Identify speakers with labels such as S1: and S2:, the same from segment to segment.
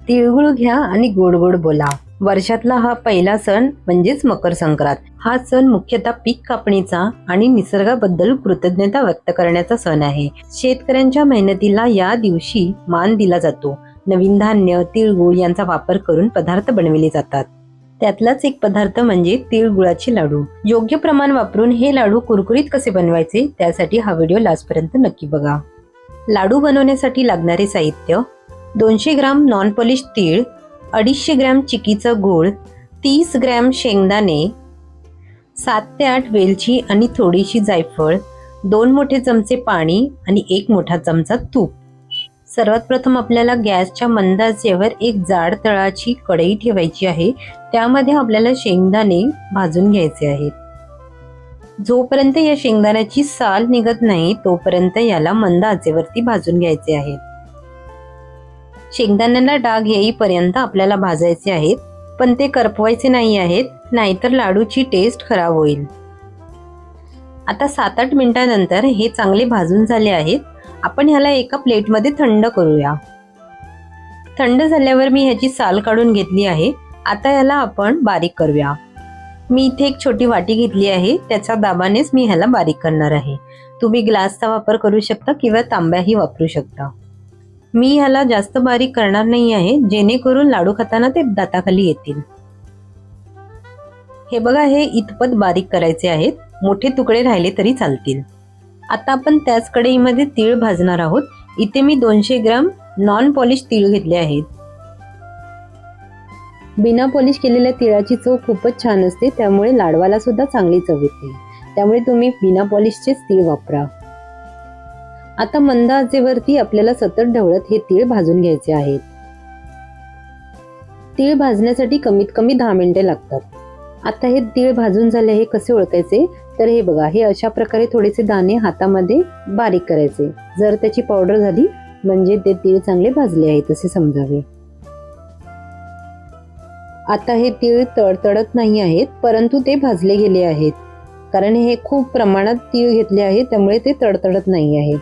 S1: तिळगुळ घ्या आणि गोड गोड बोला। वर्षातला हा पहिला सण म्हणजेच मकर संक्रांत। हा सण मुख्यतः पीक कापणीचा आणि निसर्गाबद्दल कृतज्ञता व्यक्त करण्याचा सण आहे। शेतकऱ्यांच्या मेहनतीला या दिवशी मान दिला जातो। नवीन धान्य, तिळगुळ यांचा वापर करून पदार्थ बनवले जातात। त्यातलाच एक पदार्थ म्हणजे तिळगुळाचे लाडू। योग्य प्रमाण वापरून हे लाडू कुरकुरीत कसे बनवायचे त्यासाठी हा व्हिडिओ लास्टपर्यंत नक्की बघा। लाडू बनवण्यासाठी लागणारे साहित्य: 200 ग्राम नॉन पॉलिश तीळ, 250 ग्रॅम चिकीचा गूळ, 30 ग्रॅम शेंगदाणे, 7 ते 8 वेलची आणि थोडीशी जायफळ, 2 मोठे चमचे पाणी आणि 1 मोठा चमचा तूप। सर्वात प्रथम आपल्याला गॅसच्या मंद आचेवर एक जाड तळाची कढई ठेवायची आहे। त्यामध्ये आपल्याला शेंगदाणे भाजून घ्यायचे आहेत। जोपर्यंत या शेंगदाण्याची साल निघत नाही तोपर्यंत याला मंद आचेवरती भाजून घ्यायचे आहे। शेंगदाण्यांना डाग येईपर्यंत आपल्याला भाजायचे आहेत, पण ते करपवायचे नाही आहेत, नाहीतर लाडूची टेस्ट खराब होईल। आता 7-8 मिनिटांनंतर हे चांगले भाजून झाले आहेत। आपण ह्याला एका प्लेटमध्ये थंड करूया। थंड झाल्यावर मी ह्याची साल काढून घेतली आहे। आता याला आपण बारीक करूया। मी इथे एक छोटी वाटी घेतली आहे, त्याच्या दाबानेच मी ह्याला बारीक करणार आहे। तुम्ही ग्लासचा वापर करू शकता किंवा तांब्याही वापरू शकता। मी ह्याला जास्त बारीक करणार नाही आहे, जेणेकरून लाडू खाताना ते दाताखाली येतील। हे बघा, हे इतपत बारीक करायचे आहेत। मोठे तुकडे राहिले तरी चालतील। आता आपण त्याच कढईमध्ये तीळ भाजणार आहोत। इथे मी 200 ग्रॅम नॉन पॉलिश तीळ घेतले आहेत। बिना पॉलिश केलेल्या तिळाची चव खूपच छान असते, त्यामुळे लाडवाला सुद्धा चांगली चव येते। त्यामुळे तुम्ही बिना पॉलिशचेच तीळ वापरा। आता मंद आचेवरती आपल्याला सतत ढवळत हे तीळ भाजून घ्यायचे आहेत। तीळ भाजण्यासाठी कमीत कमी 10 मिनिटे लागतात। आता हे तीळ भाजून झाले हे कसे ओळखायचे तर हे बघा, हे अशा प्रकारे थोडेसे दाणे हातामध्ये बारीक करायचे। जर त्याची पावडर झाली म्हणजे ते तीळ चांगले भाजले आहेत असे समजावे। आता हे तीळ तडतडत नाही आहेत, परंतु ते भाजले गेले आहेत, कारण हे खूप प्रमाणात तीळ घेतले आहे, त्यामुळे ते तडतडत नाही आहे।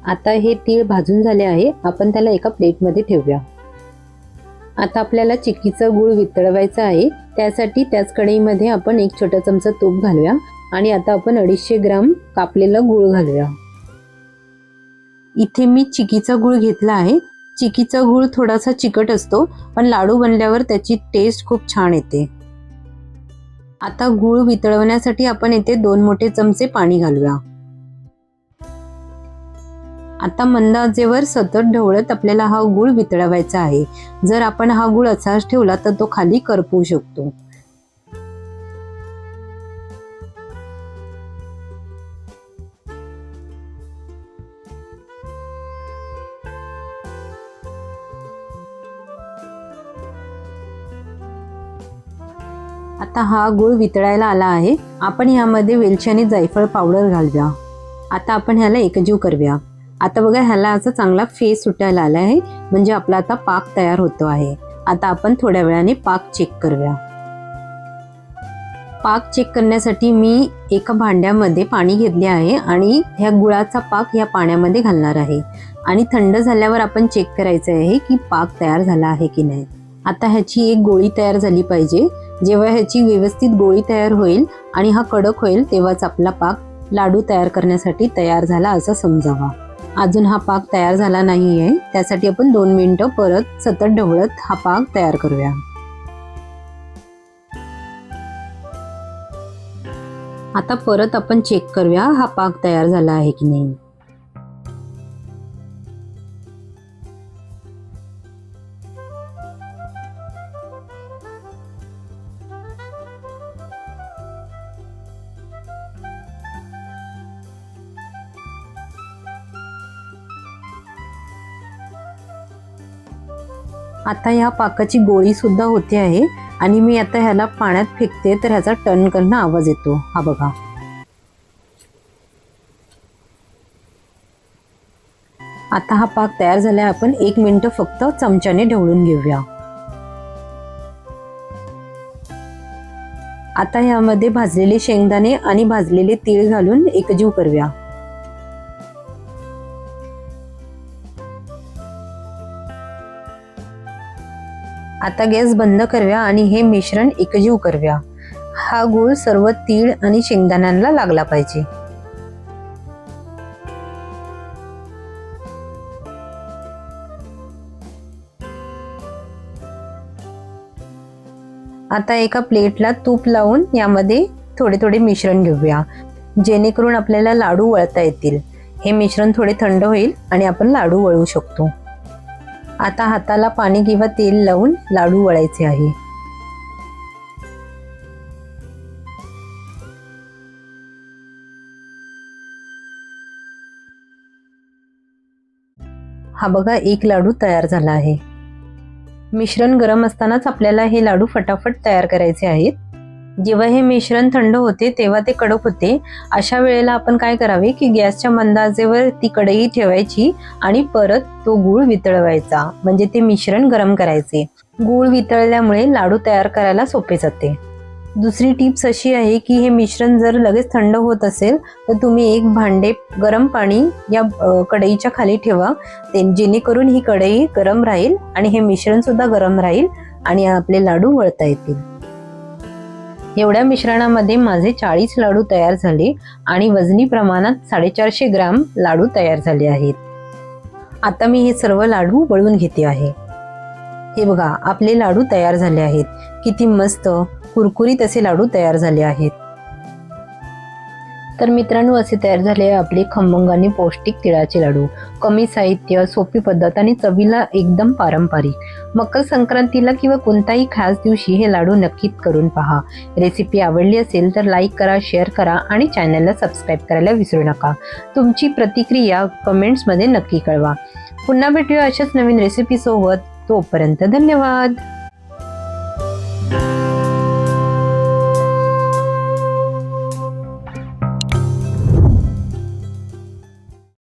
S1: आता हे तीळ भाजून झाले आहे, आपण त्याला एका प्लेटमध्ये ठेवूया। आता आपल्याला चिक्कीचा गूळ वितळवायचा आहे। त्यासाठी त्याच कढईमध्ये आपण 1 छोटा चमचा तूप घालूया आणि आता आपण 250 ग्राम कापलेला गूळ घालूया। इथे मी चिक्कीचा गूळ घेतला आहे। चिक्कीचा गूळ थोडासा चिकट असतो, पण लाडू बनल्यावर त्याची टेस्ट खूप छान येते। आता गूळ वितळवण्यासाठी आपण इथे 2 मोठे चमचे पाणी घालूया। आता मंद आचेवर सतत ढवळत आपल्याला हा गूळ वितळवायचा आहे। जर आपण हा गूळ असाच ठेवला तर तो खाली करपू शकतो। आता हा गूळ वितळायला आला आहे। आपण यामध्ये वेलची आणि जायफळ पावडर घालूया। आता आपण ह्याला एकजीव करूया। आता बघा, ह्याला असा चांगला फेस सुटायला आला आहे, म्हणजे आपला आता पाक तयार होतो आहे। आता आपण थोड्या वेळाने पाक चेक करूया। पाक चेक करण्यासाठी मी एका भांड्यामध्ये पाणी घेतले आहे आणि ह्या गुळाचा पाक या पाण्यामध्ये घालणार आहे आणि थंड झाल्यावर आपण चेक करायचं आहे की पाक तयार झाला आहे की नाही। आता ह्याची एक गोळी तयार झाली पाहिजे। जेव्हा ह्याची व्यवस्थित गोळी तयार होईल आणि हा कडक होईल तेव्हाच आपला पाक लाडू तयार करण्यासाठी तयार झाला असं समजावा। अजून हा पाक तयार झाला नाहीये, त्यासाठी आपण 2 मिनिटं परत सतत ढवळत हा पाक तयार करूया। आता परत आपण चेक करूया हा पाक तयार झाला आहे की नाही। आता ह्या पाकाची गोळी सुद्धा होते आहे आणि मी आता ह्याला पाण्यात फेकते तर ह्याचा टर्न करणं आवाज येतो। हा बघा, आता हा पाक तयार झाला। आपण 1 मिनिट फक्त चमच्याने ढवळून घेऊया। आता यामध्ये भाजलेले शेंगदाणे आणि भाजलेले तीळ घालून एकजीव करूया. आता गॅस बंद करूया आणि हे मिश्रण एकजीव करूया. हा गूळ सर्व तीळ आणि शेंगदाण्यांना लागला पाहिजे. आता एका प्लेटला तूप लावून यामध्ये थोडे थोडे मिश्रण घेऊया, जेणेकरून आपल्याला लाडू वळता येतील. हे मिश्रण थोडे थंड होईल आणि आपण लाडू वळू शकतो. आता हाताला पाणी किंवा तेल लावून लाडू वळायचे आहे. हा बघा, एक लाडू तयार झाला आहे. मिश्रण गरम असतानाच आपल्याला हे लाडू फटाफट तयार करायचे आहेत. जेव्हा हे मिश्रण थंड होते तेव्हा ते कडक होते. अशा वेळेला आपण काय करावे की गॅसच्या मंद आचेवर ती कढई ठेवायची आणि परत तो गूळ वितळवायचा, म्हणजे ते मिश्रण गरम करायचे. गूळ वितळल्यामुळे लाडू तयार करायला सोपे जाते. दुसरी टिप्स अशी आहे की हे मिश्रण जर लगेच थंड होत असेल तर तुम्ही एक भांडे गरम पाणी या कढईच्या खाली ठेवा, जेणेकरून ही कढई गरम राहील आणि हे मिश्रण सुद्धा गरम राहील आणि आपले लाडू वळता येतील. एवढ्या मिश्रणामध्ये माझे 40 लाडू तयार झाले आणि वजनी प्रमाणात 450 ग्राम लाडू तयार झाले आहेत. आता मी हे सर्व लाडू वळून घेते आहे. हे बघा, आपले लाडू तयार झाले आहेत. किती मस्त कुरकुरीत असे लाडू तयार झाले आहेत. तर मित्रांनो, असे तयार झाले आपले खमंग आणि पौष्टिक तिळाचे लाडू. कमी साहित्य, सोपी पद्धत आणि चवीला एकदम पारंपरिक. मकर संक्रांतीला किंवा कोणत्याही खास दिवशी हे लाडू नक्कीच करून पहा. रेसिपी आवडली असेल तर लाईक करा, शेअर करा आणि चॅनलला सबस्क्राईब करायला विसरू नका. तुमची प्रतिक्रिया कमेंट्समध्ये नक्की कळवा. पुन्हा भेटूया अशाच नवीन रेसिपी सोबत. तोपर्यंत धन्यवाद.